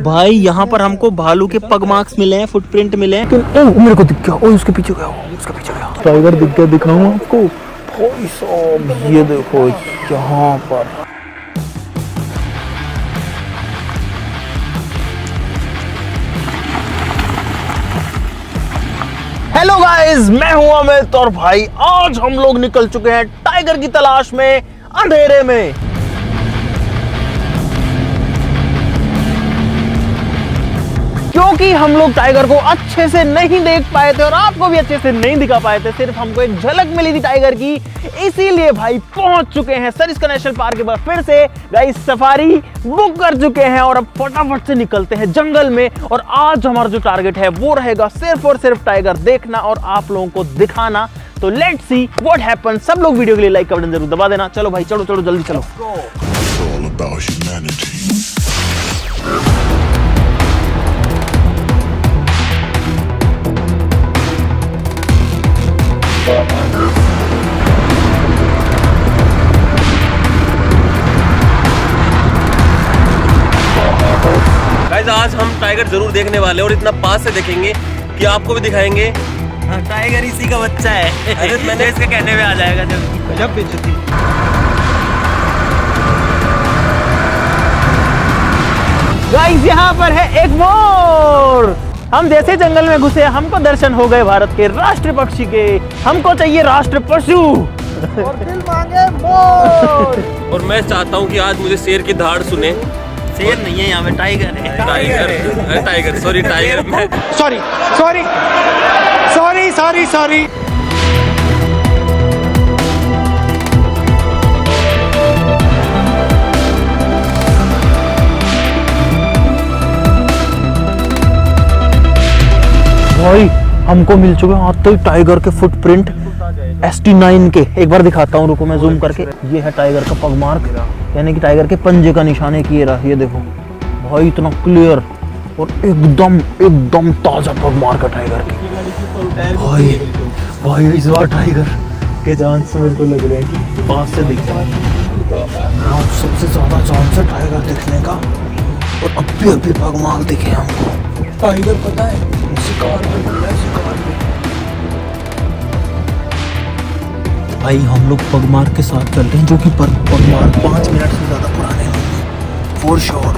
भाई यहाँ पर हमको भालू के पग मार्क्स मिले हैं, फुटप्रिंट मिले हैं। ओ मेरे को दिख गया, ओ उसके पीछे गया, उसके पीछे गया टाइगर दिख गया, दिखाऊं आपको भाई साहब, ये देखो यहाँ पर। हेलो गाइस, मैं हूं अमित और भाई आज हम लोग निकल चुके हैं टाइगर की तलाश में अंधेरे में। क्योंकि हम लोग टाइगर को अच्छे से नहीं देख पाए थे और आपको भी अच्छे से नहीं दिखा पाए थे, सिर्फ हमको एक झलक मिली थी टाइगर की, इसीलिए भाई पहुंच चुके हैं सरिस्का नेशनल पार्क के बाद फिर से गाइस सफारी बुक कर चुके हैं और अब फटाफट से निकलते हैं जंगल में। और आज हमारा जो टारगेट है वो रहेगा सिर्फ और सिर्फ टाइगर देखना और आप लोगों को दिखाना। तो लेट्स सी व्हाट हैपन। सब लोग वीडियो के लिए लाइक का बटन जरूर दबा देना। चलो भाई चलो चलो जल्दी चलो। गाइस आज हम टाइगर जरूर देखने वाले हैं और इतना पास से देखेंगे कि आपको भी दिखाएंगे। हाँ, टाइगर इसी का बच्चा है। अरे मैंने इसके कहने में आ जाएगा जब बेइज्जती। गाइस यहाँ पर है एक मोर। हम जैसे जंगल में घुसे हमको दर्शन हो गए भारत के राष्ट्रीय पक्षी के। हमको चाहिए राष्ट्र पशु और दिल मांगे मोर। और मैं चाहता हूँ कि आज मुझे शेर की धाड़ सुने। शेर नहीं है यहाँ पे, टाइगर है। टाइगर सॉरी टाइगर में sorry sorry sorry sorry sorry. भाई हमको मिल चुके हैं आज तो टाइगर के फुटप्रिंट ST9 के। एक बार दिखाता हूँ, रुको मैं जूम करके। ये है टाइगर का पग मार्क, यानी कि टाइगर के पंजे का निशान है कि ये रहा, ये देखो भाई इतना क्लियर और एकदम एकदम ताजा पग मार्क है टाइगर की। भाई इस बार टाइगर के चांस मेरे को लग रहा है कि पास से दिख रहा है। सबसे ज्यादा चांस है टाइगर दिखने का और अभी पग मार्क दिखे हमको। टाइगर पता है शिकार में भाई हम लोग पगमार्क के साथ चल रहे हैं, जो कि पगमार्क 5 मिनट से ज़्यादा पुराने नहीं है फॉर श्योर।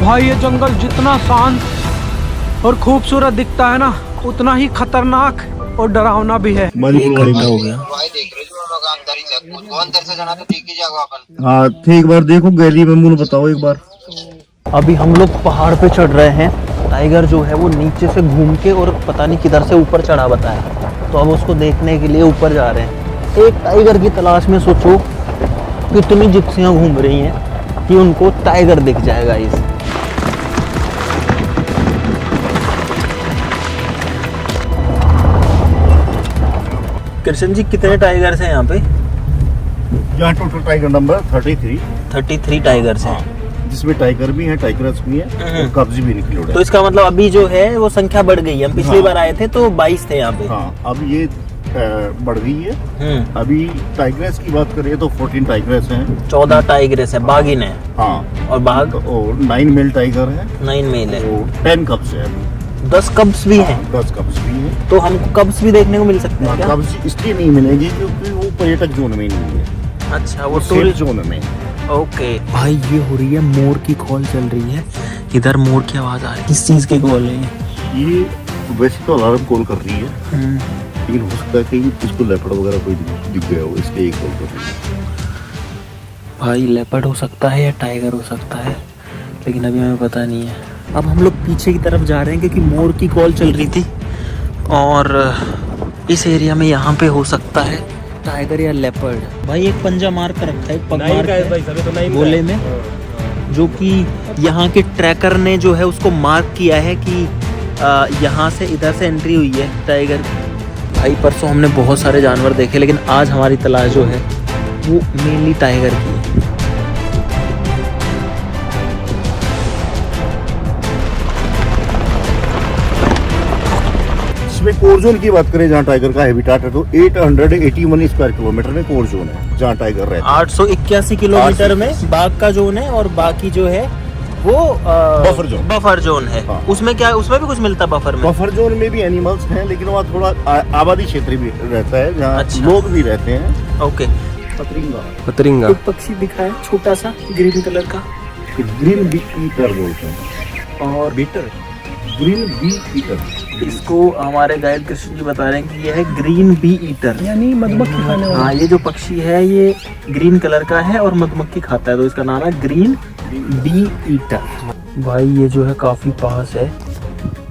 भाई ये जंगल जितना शांत और खूबसूरत दिखता है ना, उतना ही खतरनाक और डरावना भी है। हो गया हाँ ठीक, बार देखो गैली में मुझे बताओ एक बार। अभी हम लोग पहाड़ पे चढ़ रहे हैं। टाइगर जो है वो नीचे से घूम के और पता नहीं किधर से ऊपर चढ़ा बताया, तो अब उसको देखने के लिए ऊपर जा रहे हैं। एक टाइगर की तलाश में सोचो कितनी जिप्सियां घूम रही हैं कि उनको टाइगर दिख जाएगा। इस कृष्ण जी कितने टाइगर्स हैं यहाँ पे? यहाँ टोटल टाइगर नंबर 33 टाइगर्स हैं, जिसमें टाइगर भी है, टाइगर्स भी है और कब्ज भी निकले। तो इसका मतलब अभी जो है वो संख्या बढ़ गई है। हम पिछली बार आए थे तो 22 थे यहाँ पे। हाँ अब ये बढ़ गई है। अभी टाइगर्स की बात करें तो 14 टाइगर्स हैं, 14 टाइगर्स है, बाघिन है। हाँ और बाघ और 9 मेल टाइगर है, 9 मेल है, 10 कब्स है, 10 कब्स भी हैं। 10 कब्स भी है। तो हमको कब्स भी देखने को मिल सकते हैं क्या? कब्स इसलिए नहीं मिलेंगी क्योंकि वो पर्यटक जोन में नहीं है। अच्छा, वो टूरिस्ट जोन में। ओके भाई ये हो रही है मोर की कॉल चल रही है। इधर मोर की आवाज आ रही है। किस चीज की कॉल है ये? वैसे तो अलार्म कॉल कर रही है, लेकिन हो सकता है कि इसको लेपर्ड वगैरह कोई दिख गया हो, इसलिए ये कॉल कर रही है। भाई लेपर्ड हो सकता है या टाइगर हो सकता है, लेकिन अभी हमें पता नहीं है। अब हम लोग पीछे की तरफ जा रहे हैं क्योंकि मोर की कॉल चल रही थी और इस एरिया में यहाँ पे हो सकता है टाइगर या लेपर्ड। भाई एक पंजा मार कर रखा है, पग मार है गोले में, जो कि यहाँ के ट्रैकर ने जो है उसको मार्क किया है कि यहाँ से इधर से एंट्री हुई है टाइगर। भाई परसों हमने बहुत सारे जानवर देखे, लेकिन आज हमारी तलाश जो है वो मेनली टाइगर की है। इसमें कोर जोन की बात करें, जहाँ टाइगर का हैबिटाट है, तो 881 स्क्वायर किलोमीटर में कोर जोन है जहाँ टाइगर रहता है। 881 किलोमीटर में बाघ का जोन है और बाकी जो है वो बफर जोन है। हाँ। उसमें क्या, उसमें भी कुछ मिलता है बफर में? बफर जोन में भी एनिमल्स हैं, लेकिन वहाँ थोड़ा आबादी क्षेत्र भी रहता है, जहाँ अच्छा। लोग भी रहते हैं। ओके। पतरिंगा एक पक्षी दिखा है छोटा सा ग्रीन कलर का, ग्रीन बी ईटर बोलते हैं। और ग्रीन बी ईटर, इसको हमारे गाइड कृष्ण जी बता रहे हैं कि यह है ग्रीन बी ईटर, यानी मधुमक्खी खाने वाला। हाँ, ये जो पक्षी है ये ग्रीन कलर का है और मधुमक्खी खाता है, तो इसका नाम है ग्रीन बी ईटर। भाई ये जो है काफी पास है,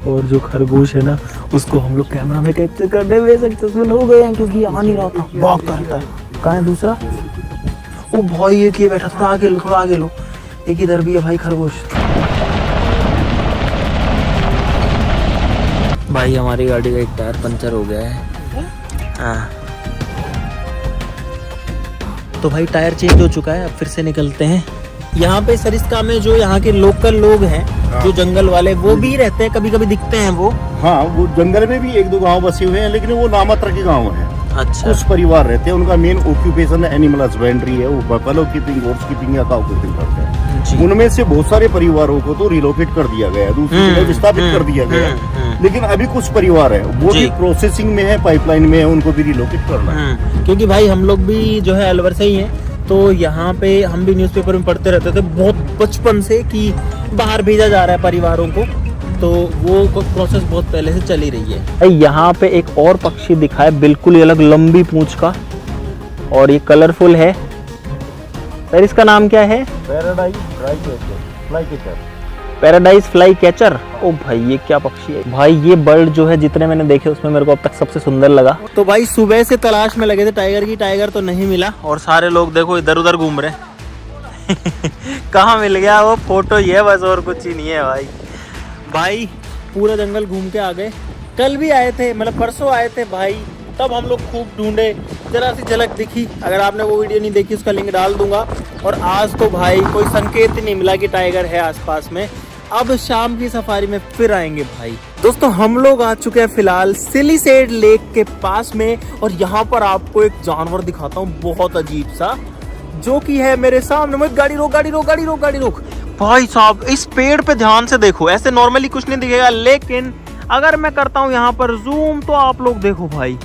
और जो खरगोश है ना उसको हम लोग कैमरा में कैप्चर करने में सक्सेसफुल हो गए हैं, क्योंकि आ नहीं रहा था, भागता रहता है। कहाँ है दूसरा? ओ भाई ये किए बैठा, थोड़ा आगे लो, थोड़ा आगे लो। एक इधर भी है भाई खरगोश। भाई हमारी गाड़ी का एक टायर पंचर हो गया है। हाँ, तो भाई टायर चेंज हो चुका है, अब फिर से निकलते हैं। यहाँ पे सरिस्का में जो यहाँ के लोकल लोग हैं, जो जंगल वाले, वो भी रहते हैं, कभी कभी दिखते हैं वो। हाँ, वो जंगल में भी 1-2 गांव बसे हुए हैं, लेकिन वो नामात्र के गांव हैं। अच्छा। कुछ परिवार रहते हैं, उनका मेन ऑक्यूपेशन एनिमल हस्बेंड्री है, वो बफेलो कीपिंग, गोट्स कीपिंग या काउ कीपिंग करते हैं। जी। उनमें से बहुत सारे परिवारों को तो रिलोकेट कर दिया गया है, दूसरी जगह विस्थापित कर दिया गया है, लेकिन अभी कुछ परिवार है वो जी। भी प्रोसेसिंग में है, पाइपलाइन में है, उनको भी रिलोकेट करना है। क्योंकि भाई हम लोग भी जो है अलवर से ही हैं, तो यहाँ पे हम भी न्यूज़पेपर में पढ़ते रहते थे बहुत बचपन से कि बाहर भेजा जा रहा है परिवारों को, तो वो प्रोसेस बहुत पहले से चली रही है। यहाँ पे एक और पक्षी दिखा है, बिल्कुल ही अलग, लंबी पूंछ का, और ये कलरफुल है। सर इसका नाम क्या है? Paradise fly catcher. ओ भाई ये क्या पक्षी है भाई, ये बर्ड जो है जितने मैंने देखे उसमें मेरे को अब तक सबसे सुंदर लगा। तो भाई सुबह से तलाश में लगे थे टाइगर की, टाइगर तो नहीं मिला, और सारे लोग देखो इधर उधर घूम रहे कहाँ मिल गया वो? फोटो ये बस, और कुछ ही नहीं है भाई। भाई पूरा जंगल घूम के आ गए, कल भी आए थे, मतलब परसों आए थे भाई, तब हम लोग खूब ढूंढे, जरा सी झलक दिखी। अगर आपने वो वीडियो नहीं देखी उसका लिंक डाल दूंगा। और आज तो भाई कोई संकेत ही नहीं मिला कि टाइगर है आसपास में। अब शाम की सफारी में फिर आएंगे भाई। दोस्तों हम लोग आ चुके हैं फिलहाल सिलिसेड लेक के पास में, और यहाँ पर आपको एक जानवर दिखाता हूँ बहुत अजीब सा, जो कि है मेरे सामने। मैं गाड़ी रोक, गाड़ी रोक, गाड़ी रोक, गाड़ी रोक। भाई साहब इस पेड़ पे ध्यान से देखो, ऐसे नॉर्मली कुछ नहीं दिखेगा, लेकिन अगर मैं करता हूँ यहाँ पर जूम तो आप लोग देखो भाई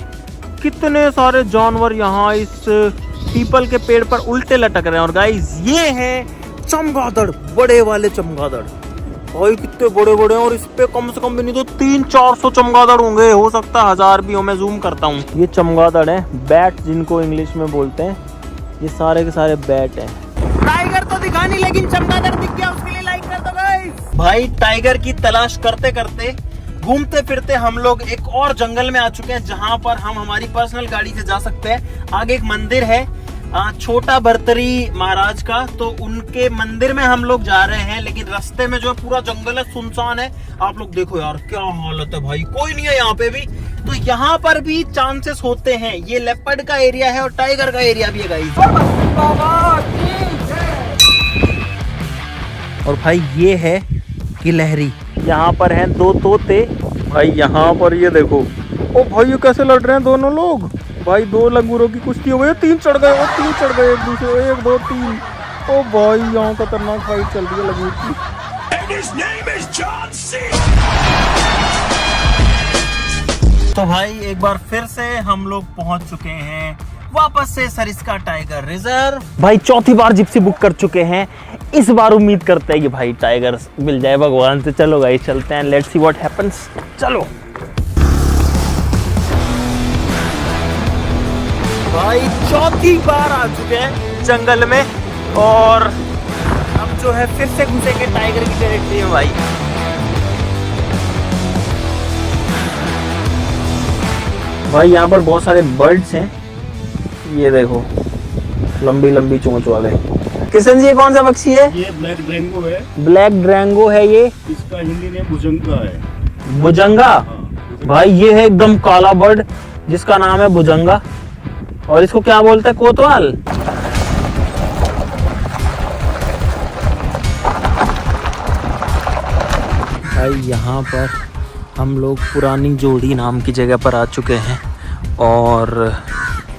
कितने सारे जानवर यहाँ इस पीपल के पेड़ पर उल्टे लटक रहे हैं। और गाइस ये है चमगादड़, बड़े वाले चमगादड़ भाई, कितने बड़े बड़े हैं, और इस पे कम से कम भी नहीं तो 300-400 चमगादड़ होंगे, हो सकता है 1000 भी हो। मैं जूम करता हूँ, ये चमगादड़ है, बैट जिनको इंग्लिश में बोलते हैं, ये सारे के सारे बैट हैं। टाइगर तो दिखा नहीं, लेकिन चमगादड़ दिख गया, उसके लिए लाइक कर दो गाइस। भाई टाइगर की तलाश करते करते घूमते फिरते हम लोग एक और जंगल में आ चुके हैं, जहां पर हम हमारी पर्सनल गाड़ी से जा सकते हैं। आगे एक मंदिर है छोटा बर्तरी महाराज का, तो उनके मंदिर में हम लोग जा रहे हैं, लेकिन रास्ते में जो है पूरा जंगल है, सुनसान है। आप लोग देखो यार क्या हालत है भाई, कोई नहीं है यहाँ पे भी। तो यहाँ पर भी चांसेस होते हैं, ये लेपर्ड का एरिया है और टाइगर का एरिया भी है गाइस। और भाई ये है गिलहरी, यहाँ पर हैं 2 तोते भाई। यहाँ पर ये देखो, ओ भाई ये कैसे लड़ रहे हैं दोनों लोग भाई, 2 लंगूरों की कुश्ती हो गई, 3 चढ़ गए, 3 चढ़ गए एक दूसरे, 1 2 3। ओ भाई यहाँ खतरनाक फाइट चल रही है लंगूर की। तो भाई एक बार फिर से हम लोग पहुंच चुके हैं वापस से सरिस्का टाइगर रिजर्व। भाई चौथी बार जिप्सी बुक कर चुके हैं, इस बार उम्मीद करते हैं कि भाई टाइगर मिल जाए भगवान से। चलो गाइस चलते हैं, लेट्स सी व्हाट हैपेंस। चलो भाई चौथी बार आ चुके हैं जंगल में, और अब जो है फिर से घुसेंगे टाइगर की टेरिटरी में भाई। भाई यहाँ पर बहुत सारे बर्ड्स हैं, ये देखो लंबी लंबी चोंच वाले। किशन जी ये कौन सा पक्षी है? ये ब्लैक ड्रैंगो है। ब्लैक ड्रैंगो है ये, इसका हिंदी नेम भुजंगा है। भुजंगा। भाई ये है एकदम काला बर्ड जिसका नाम है भुजंगा, और इसको क्या बोलते हैं? कोतवाल। भाई यहाँ पर हम लोग पुरानी जोड़ी नाम की जगह पर आ चुके हैं और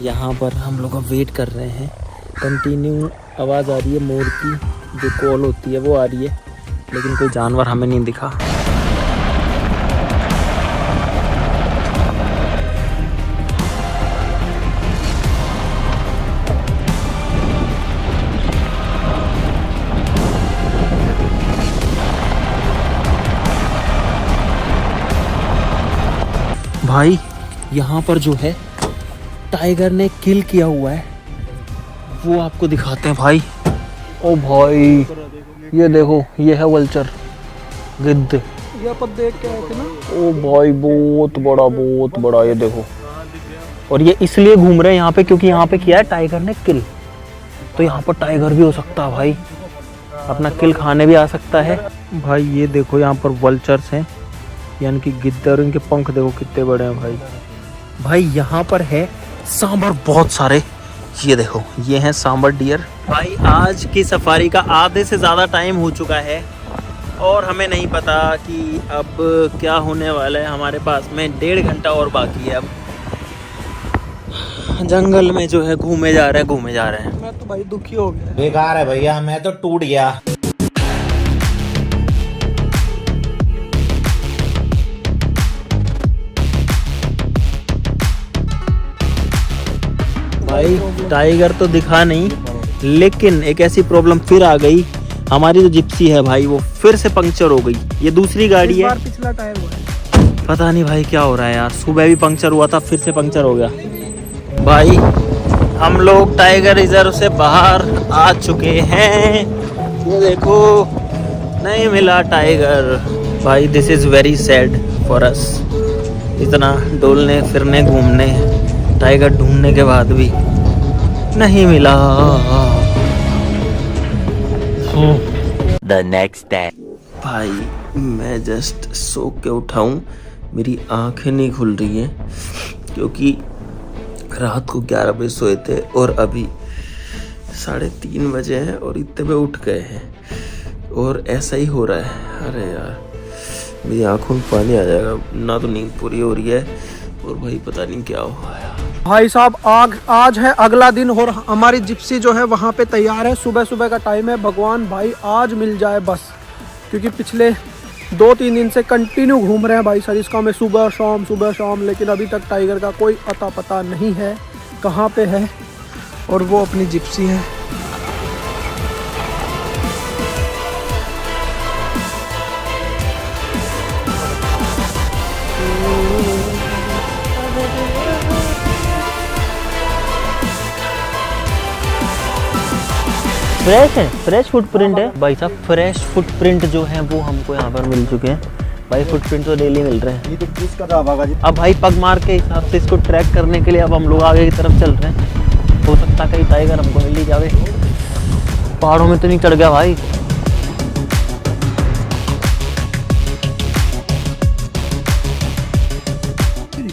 यहाँ पर हम लोग अब वेट कर रहे हैं। कंटिन्यू आवाज़ आ रही है मोर की, जो कॉल होती है वो आ रही है, लेकिन कोई जानवर हमें नहीं दिखा। भाई यहाँ पर जो है टाइगर ने किल किया हुआ है, वो आपको दिखाते हैं भाई। ओ भाई ये देखो, ये है वल्चर, गिद्ध। ये पर देख के आए थे ना। ओ भाई बहुत बड़ा ये देखो। और ये इसलिए घूम रहे हैं यहाँ पे क्योंकि यहाँ पे किया है टाइगर ने किल, तो यहाँ पर टाइगर भी हो सकता है भाई, अपना किल खाने भी आ सकता है। भाई ये देखो यहाँ पर वल्चर्स हैं, यानी कि गिद्ध, और इनके पंख देखो कितने बड़े हैं भाई। भाई यहाँ पर है सांबर बहुत सारे, ये देखो ये हैं सांबर डियर। भाई आज की सफारी का आधे से ज़्यादा टाइम हो चुका है और हमें नहीं पता कि अब क्या होने वाला है। हमारे पास में 1.5 घंटा और बाकी है। अब जंगल में जो है घूमे जा रहे हैं। मैं तो भाई दुखी हो गया। बेकार है भैया, मैं तो टूट गया। भाई टाइगर तो दिखा नहीं, लेकिन एक ऐसी प्रॉब्लम फिर आ गई। हमारी जो जिप्सी है भाई वो फिर से पंक्चर हो गई। ये दूसरी गाड़ी है, पिछला टायर हुआ है। पता नहीं भाई क्या हो रहा है यार। सुबह भी पंक्चर हुआ था, फिर से पंक्चर हो गया। भाई हम लोग टाइगर रिजर्व से बाहर आ चुके हैं, ये देखो नहीं मिला टाइगर। भाई this is very sad for us. इतना डोलने फिरने घूमने टाइगर ढूंढने के बाद भी नहीं मिला। The next day. भाई मैं जस्ट सो के उठाऊं, मेरी आंखें नहीं खुल रही हैं क्योंकि रात को 11 बजे सोए थे और अभी 3:30 बजे हैं और इतने में उठ गए हैं और ऐसा ही हो रहा है। अरे यार मेरी आंखों में पानी आ जाएगा, ना तो नींद पूरी हो रही है और भाई पता नहीं क्या हुआ यार। भाई साहब आज है अगला दिन और हमारी जिप्सी जो है वहाँ पे तैयार है। सुबह का टाइम है। भगवान भाई आज मिल जाए बस, क्योंकि पिछले 2-3 दिन से कंटिन्यू घूम रहे हैं भाई सरिस्का में, सुबह शाम, लेकिन अभी तक टाइगर का कोई अता पता नहीं है कहाँ पे है। और वो अपनी जिप्सी है। फ्रेश फुटप्रिंट है भाई साहब। फ्रेश फुटप्रिंट जो है वो हमको यहाँ पर मिल चुके हैं भाई। फुटप्रिंट तो डेली मिल रहे हैं। ये तो किसका था भागा जी? अब भाई पगमार के हिसाब से इसको ट्रैक करने के लिए अब हम लोग आगे की तरफ चल रहे हैं। हो सकता है कहीं टाइगर हमको मिल ही जावे। पहाड़ों में तो नहीं चढ़ गया भाई।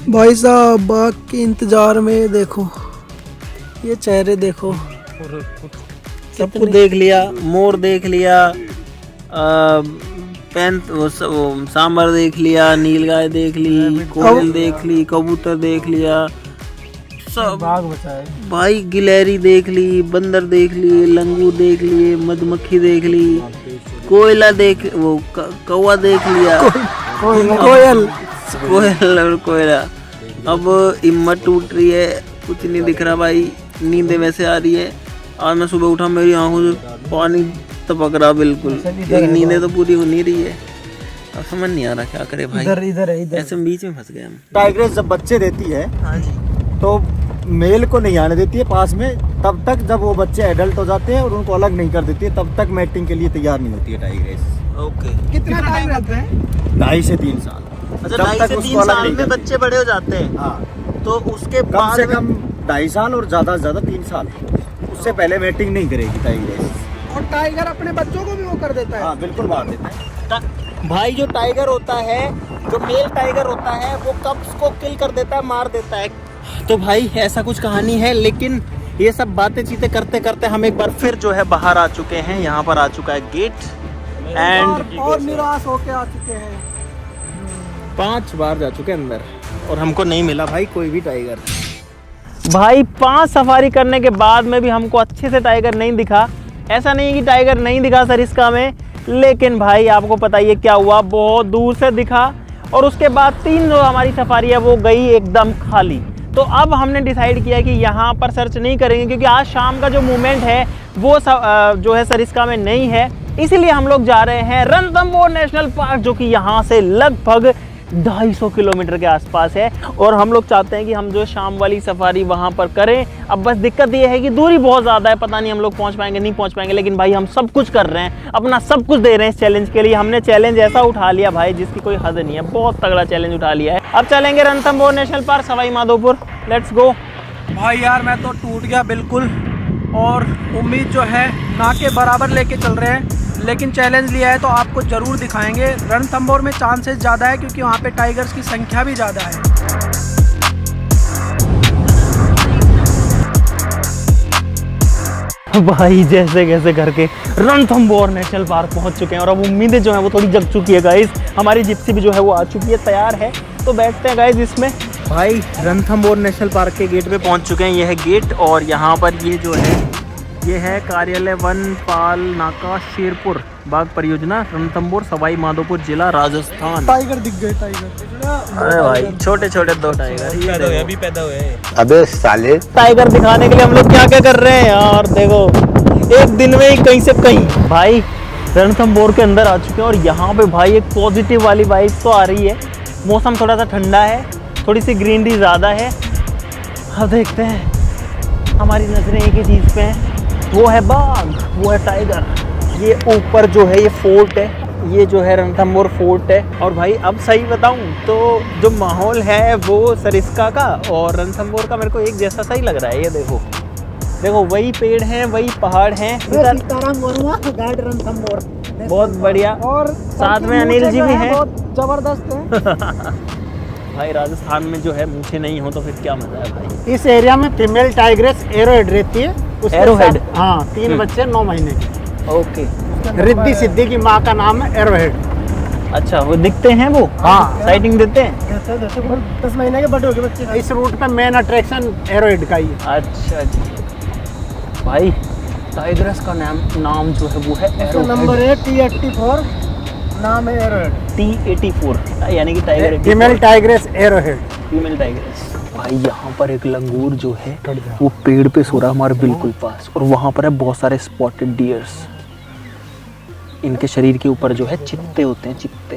भाई साहब बाघ के इंतजार में देखो, ये चेहरे देखो। सब कुछ देख लिया, मोर देख लिया, सांबर देख लिया, नीलगाय देख ली, कोयल देख ली, कबूतर देख लिया, सब बाघ बचा है भाई। गिलहरी देख ली, बंदर देख लिए, लंगूर देख लिए, मधुमक्खी देख ली, कोयला देख, वो कौवा देख लिया, कोयल और कोयला। अब हिम्मत टूट रही है, कुछ नहीं दिख रहा भाई। नींद वैसे आ रही है। आज मैं सुबह उठा, मेरी आंखों से पानी टपक रहा बिल्कुल, लेकिन नींदें तो पूरी हो नहीं रही है। अब समझ नहीं आ रहा क्या करे भाई। इधर है। ऐसे बीच में फंस गए हम। टाइग्रेस जब बच्चे देती है हाँ जी। तो मेल को नहीं आने देती है पास में तब तक, जब वो बच्चे एडल्ट हो जाते हैं और उनको अलग नहीं कर देती है तब तक मैटिंग के लिए तैयार नहीं होती है टाइग्रेस। ओके। कितना टाइम रहता है? 2.5 से 3 साल। अच्छा, जब 2.5 तक से उसको 3 अलग साल नहीं में करती। बच्चे बड़े हो जाते हैं। हाँ, तो उसके कम बाद से कम 2.5 साल और ज्यादा से ज्यादा 3 साल, उससे पहले मैटिंग नहीं करेगी टाइग्रेस। और टाइगर अपने बच्चों को भी वो कर देता है। हाँ बिल्कुल मार देता है। भाई जो टाइगर होता है, जो मेल टाइगर होता है, वो कब्स को किल कर देता है, मार देता है। तो भाई ऐसा कुछ कहानी है। लेकिन ये सब बातें चीतें करते करते हम एक बार फिर जो है बाहर आ चुके हैं। यहाँ पर आ चुका है गेट एंड और निराश होके आ चुके हैं। 5 बार जा चुके अंदर और हमको नहीं मिला भाई कोई भी टाइगर। भाई 5 सफारी करने के बाद में भी हमको अच्छे से टाइगर नहीं दिखा। ऐसा नहीं कि टाइगर नहीं दिखा सरिस्का में, लेकिन भाई आपको पता ही है क्या हुआ, बहुत दूर से दिखा और उसके बाद 3 जो हमारी सफारी है वो गई एकदम खाली। तो अब हमने डिसाइड किया कि यहाँ पर सर्च नहीं करेंगे, क्योंकि आज शाम का जो मूवमेंट है वो जो है सरिस्का में नहीं है। इसीलिए हम लोग जा रहे हैं रणथंभौर नेशनल पार्क, जो कि यहाँ से लगभग 250 किलोमीटर के आसपास है। और हम लोग चाहते हैं कि हम जो शाम वाली सफारी वहाँ पर करें। अब बस दिक्कत ये है कि दूरी बहुत ज़्यादा है, पता नहीं हम लोग पहुँच पाएंगे नहीं पहुँच पाएंगे, लेकिन भाई हम सब कुछ कर रहे हैं, अपना सब कुछ दे रहे हैं इस चैलेंज के लिए। हमने चैलेंज ऐसा उठा लिया भाई जिसकी कोई हद नहीं है, बहुत तगड़ा चैलेंज उठा लिया है। अब चलेंगे Ranthambore national park, Sawai Madhopur. Let's go. भाई यार मैं तो टूट गया बिल्कुल, और उम्मीद जो है ना के बराबर लेके चल रहे हैं, लेकिन चैलेंज लिया है तो आपको ज़रूर दिखाएंगे। रणथंभौर में चांसेस ज़्यादा है क्योंकि वहाँ पे टाइगर्स की संख्या भी ज़्यादा है। भाई जैसे कैसे करके रणथंभौर नेशनल पार्क पहुंच चुके हैं और अब उम्मीदें जो है वो थोड़ी जग चुकी है गाइस। हमारी जिप्सी भी जो है वो आ चुकी है, तैयार है, तो बैठते हैं गाइस इसमें। भाई रणथंभौर नेशनल पार्क के गेट पे पहुंच चुके हैं, ये है गेट और यहाँ पर ये जो है ये है कार्यालय वनपाल नाका शेरपुर बाग परियोजना, रणथंभौर, सवाई माधोपुर जिला, राजस्थान। टाइगर दिख गए, टाइगर। अरे भाई छोटे छोटे 2 टाइगर अभी पैदा हुए हैं। अबे साले टाइगर दिखाने के लिए हम लोग क्या क्या कर रहे हैं यार, देखो एक दिन में ही कहीं से कहीं। भाई रणथंभौर के अंदर आ चुके हैं और यहाँ पे भाई एक पॉजिटिव वाली वाइब तो आ रही है। मौसम थोड़ा सा ठंडा है, थोड़ी सी ग्रीनरी ज़्यादा है। अब देखते हैं, हमारी नजरें एक ही चीज़ पे हैं, वो है बाघ, वो है टाइगर। ये ऊपर जो है ये फोर्ट है, ये जो है रणथंभौर फोर्ट है। और भाई अब सही बताऊं तो जो माहौल है वो सरिस्का का और रणथंभौर का मेरे को एक जैसा सही लग रहा है। ये देखो देखो वही पेड़ हैं, वही पहाड़ हैं, बहुत बढ़िया। और साथ में अनिल जी भी हैं। जबरदस्त है। भाई राजस्थान में जो है मूछें नहीं हो तो फिर क्या मजा है भाई। इस एरिया में फीमेल टाइग्रेस एरोहेड रहती है। उसके एरोहेड? साथ- हाँ, 3 बच्चे 9 महीने के। ओके, रिद्धि सिद्धि की माँ का नाम है एरोहेड। अच्छा वो दिखते हैं वो? हाँ। साइटिंग देते हैं? 10 महीने के बड़े हो गए बच्चे। इस रूट पे मेन अट्रैक्शन एरोहेड का ही है। अच्छा जी। भाई टाइग्रेस का नाम जो है वो है नंबर है T84, नाम है एरोहेड। T84, यानी कि tiger female tigress arrowhead. Female tigress. भाई यहाँ पर एक लंगूर जो है वो पेड़ पे सो रहा है हमारे बिल्कुल पास, और वहाँ पर है बहुत सारे स्पॉटेड डियर्स। इनके शरीर के ऊपर जो है चित्ते होते हैं, चित्ते।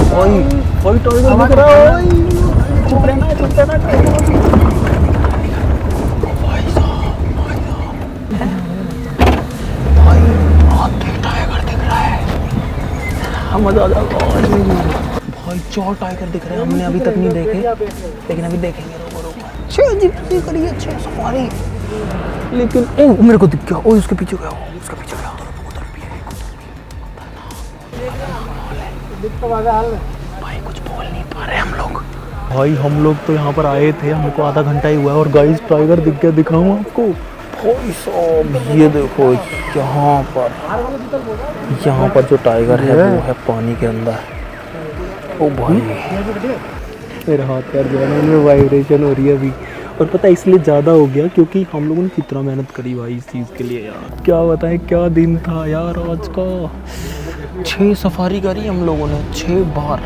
भाई टाइगर दिख रहा है, चुप रहना है, चुप रहना है। मजा आ जाएगा भाई। 4 टाइगर दिख रहे हैं, हमने अभी तक नहीं देखे, लेकिन अभी देखेंगे। रोको रोको, 6 जिप्सी करिए, 6 सवारी। लेकिन ओ मेरे को दिख गया, ओ उसके पीछे गया, उसके पीछे गया, उधर भी है, भाई कुछ बोल नहीं पा रहे हम लोग। भाई हम लोग तो यहाँ पर आए थे, हमको आधा घंटा ही हुआ है और गाइस टाइगर दिख गया, दिखाऊं आपको। भाई साहब ये देखो, यहाँ पर जो टाइगर है वो है पानी के अंदर। ओ भाई मेरे हाथ पैर जो है ना उनमें वाइब्रेशन हो रही है अभी, और पता है इसलिए ज़्यादा हो गया क्योंकि हम लोगों ने कितना मेहनत करी भाई इस चीज़ के लिए यार। क्या बताएं क्या दिन था यार आज का। 6 सफारी करी हम लोगों ने, 6 बार।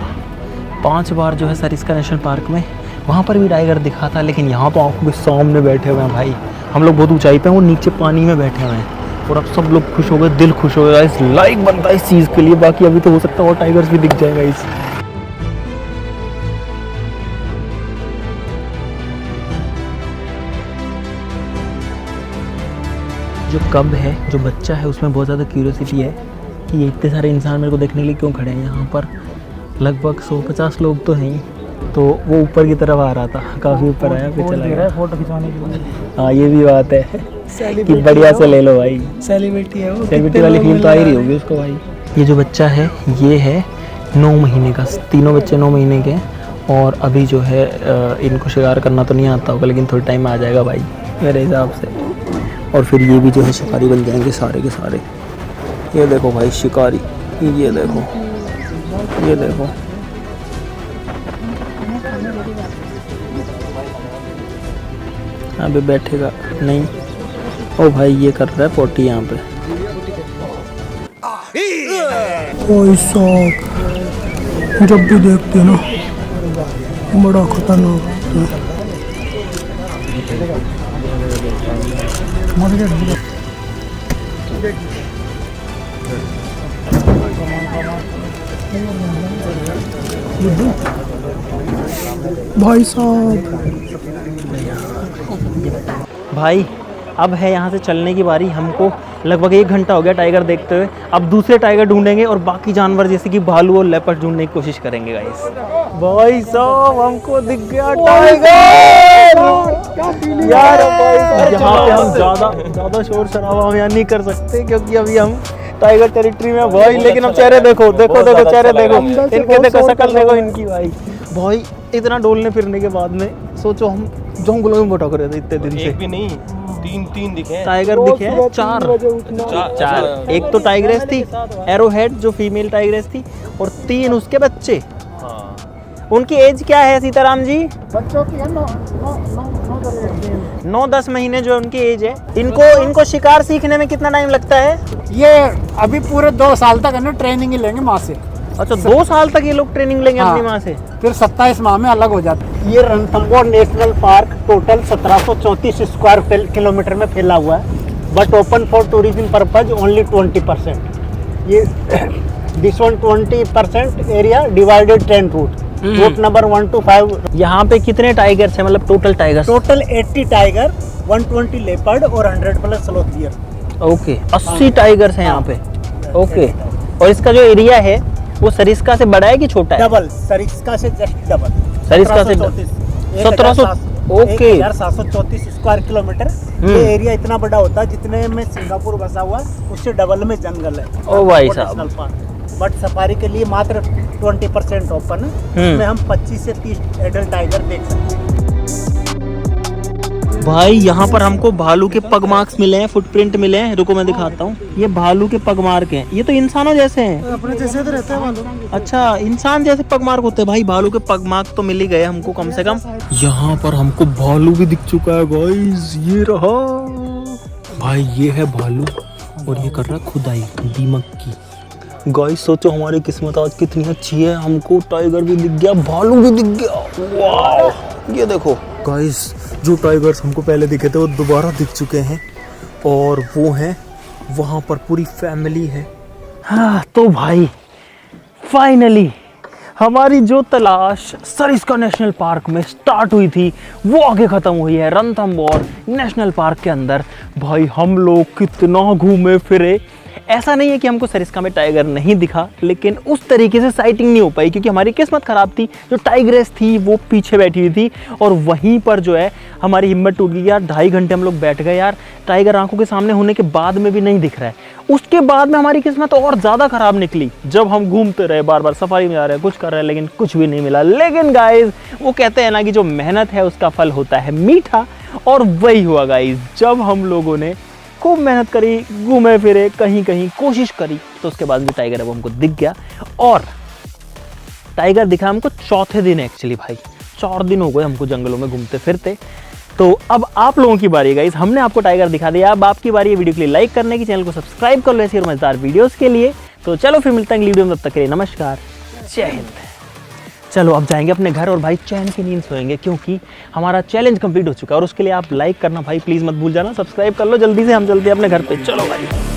5 बार जो है सरिस्का नेशनल पार्क में, वहाँ पर भी टाइगर दिखा था, लेकिन यहाँ तो आंखों के सामने बैठे हुए हैं भाई। हम लोग बहुत ऊंचाई पे हैं, वो नीचे पानी में बैठे हुए हैं, और अब सब लोग खुश हो गए, दिल खुश हो गया। इस लाइक बनता है इस चीज़ के लिए। बाकी अभी तो हो सकता है और टाइगर्स भी दिख जाएगा इस। जो कब है, जो बच्चा है, उसमें बहुत ज़्यादा क्यूरियोसिटी है कि ये इतने सारे इंसान मेरे को देखने के लिए क्यों खड़े हैं यहाँ पर। लगभग 150 लोग तो हैं ही। तो वो ऊपर की तरफ आ रहा था, काफ़ी ऊपर आया, फिर चला गया फोटो खिंचवाने के लिए। हाँ ये भी बात है कि बढ़िया से ले लो भाई, सेलिब्रिटी है वो, सेलिब्रिटी वाली फील तो आ ही रही होगी उसको भाई। ये जो बच्चा है ये है 9 महीने का, तीनों बच्चे 9 महीने के हैं, और अभी जो है इनको शिकार करना तो नहीं आता होगा, लेकिन थोड़ी टाइम में आ जाएगा भाई मेरे हिसाब से। और फिर ये भी जो है शिकारी बन जाएंगे सारे के सारे। ये देखो भाई शिकारी, ये देखो, ये देखो। अभी बैठेगा नहीं। ओ भाई ये कर रहा है पोटी यहाँ पे। कोई शौक जब भी देखते ना बड़ा खतरनाक होता है। भाई साहब, भाई अब है यहाँ से चलने की बारी। हमको लगभग 1 घंटा हो गया टाइगर देखते हुए। अब दूसरे टाइगर ढूंढेंगे और बाकी जानवर जैसे कि भालू और लेपर्ड ढूंढने की कोशिश करेंगे गाइस। भाई साहब हमको दिख गया टाइगर यार। यहाँ पे हम ज़्यादा शोर शराबा हम यहाँ नहीं कर सकते क्योंकि अभी हम टाइगर टेरिटरी में भाई। लेकिन अब चेहरे देखो, देखो देखो चेहरे देखो इनके, देखो शक्ल देखो इनकी भाई। इतना डोलने फिरने के बाद में सोचो हम जंगलों में भटक रहे थे इतने दिन से। एक भी नहीं, तीन दिखे टाइगर दिखे हैं, चार। एक तो टाइग्रेस थी एरोहेड जो फीमेल टाइग्रेस थी, और 3 उसके बच्चे। उनकी एज क्या है सीताराम जी? बच्चों की है 9-10 महीने जो उनकी एज है। इनको शिकार सीखने में कितना टाइम लगता है? ये अभी पूरे 2 साल तक है ना ट्रेनिंग ही लेंगे माँ से। अच्छा 2 साल तक ये लोग ट्रेनिंग लेंगे अपनी माँ से, फिर 27 माह में अलग हो जाते हैं। ये Ranthambore national park total 1734 square kilometre में फैला हुआ है, but open for tourism purpose only 20%। ये this one 20% area divided 10 route number 1 to 5। यहाँ पे कितने टाइगर्स हैं, मतलब total tigers? Total 80 tiger, 120 leopard और 100+ स्लॉथ डियर। ओके 80 टाइगर्स हैं यहाँ पे। ओके, और इसका जो एरिया है वो सरिस्का से बड़ा है कि छोटा है? डबल, सरिस्का से जस्ट डबल। सरिस्का से 1700। Okay 1734 square kilometre. ये एरिया इतना बड़ा होता है जितने में सिंगापुर बसा हुआ है उससे डबल में जंगल है। ओ भाई साहब। बट सफारी के लिए मात्र 20% ओपन है, इसमें हम 25 से 30 एडल्ट टाइगर देख सकते हैं। भाई यहाँ पर हमको भालू के पग मार्क्स मिले हैं, फुटप्रिंट मिले हैं। रुको मैं दिखाता हूँ। ये भालू के पग मार्क हैं। ये तो इंसानों जैसे हैं। अपने जैसे तो रहते हैं भालू। अच्छा इंसान जैसे पग मार्क होते हैं। भाई भालू के पग मार्क तो मिल ही गए हमको कम से कम। यहाँ पर हमको भालू भी दिख चुका है गाइस, ये रहा भाई। ये है भालू और ये कर रहा है खुदाई दीमक की। गाइस सोचो हमारी किस्मत आज कितनी अच्छी है, हमको टाइगर भी दिख गया, भालू भी दिख गया। वाह ये देखो गाइस, जो टाइगर्स हमको पहले दिखे थे वो दोबारा दिख चुके हैं, और वो हैं वहाँ पर पूरी फैमिली है। हाँ तो भाई फाइनली हमारी जो तलाश सरिस्का नेशनल पार्क में स्टार्ट हुई थी वो आगे ख़त्म हुई है रणथंबोर नेशनल पार्क के अंदर। भाई हम लोग कितना घूमे फिरे। ऐसा नहीं है कि हमको सरिस्का में टाइगर नहीं दिखा, लेकिन उस तरीके से साइटिंग नहीं हो पाई क्योंकि हमारी किस्मत ख़राब थी। जो टाइग्रेस थी वो पीछे बैठी हुई थी और वहीं पर जो है हमारी हिम्मत टूट गई यार। 2.5 घंटे हम लोग बैठ गए यार, टाइगर आंखों के सामने होने के बाद में भी नहीं दिख रहा है। उसके बाद में हमारी किस्मत और ज़्यादा ख़राब निकली जब हम घूमते रहे, बार बार सफारी में जा रहे हैं, कुछ कर रहे हैं, लेकिन कुछ भी नहीं मिला। लेकिन गाइज वो कहते हैं ना कि जो मेहनत है उसका फल होता है मीठा, और वही हुआ गाइज। जब हम लोगों ने खूब मेहनत करी, घूमे फिरे, कहीं कहीं कोशिश करी, तो उसके बाद भी टाइगर अब हमको दिख गया। और टाइगर दिखा हमको चौथे दिन एक्चुअली। भाई 4 दिन हो गए हमको जंगलों में घूमते फिरते। तो अब आप लोगों की बारी है गाइस, हमने आपको टाइगर दिखा दिया। अब आपकी बारी है वीडियो के लिए लाइक करने की, चैनल को सब्सक्राइब कर लो ऐसी और मजेदार वीडियोस के लिए। तो चलो फिर मिलते हैं अगली वीडियो में, तब तक के लिए नमस्कार, जय हिंद। चलो अब जाएंगे अपने घर और भाई चैन की नींद सोएंगे क्योंकि हमारा चैलेंज कंप्लीट हो चुका है। और उसके लिए आप लाइक करना भाई प्लीज़ मत भूल जाना, सब्सक्राइब कर लो जल्दी से, हम चलते हैं अपने घर पे। चलो भाई।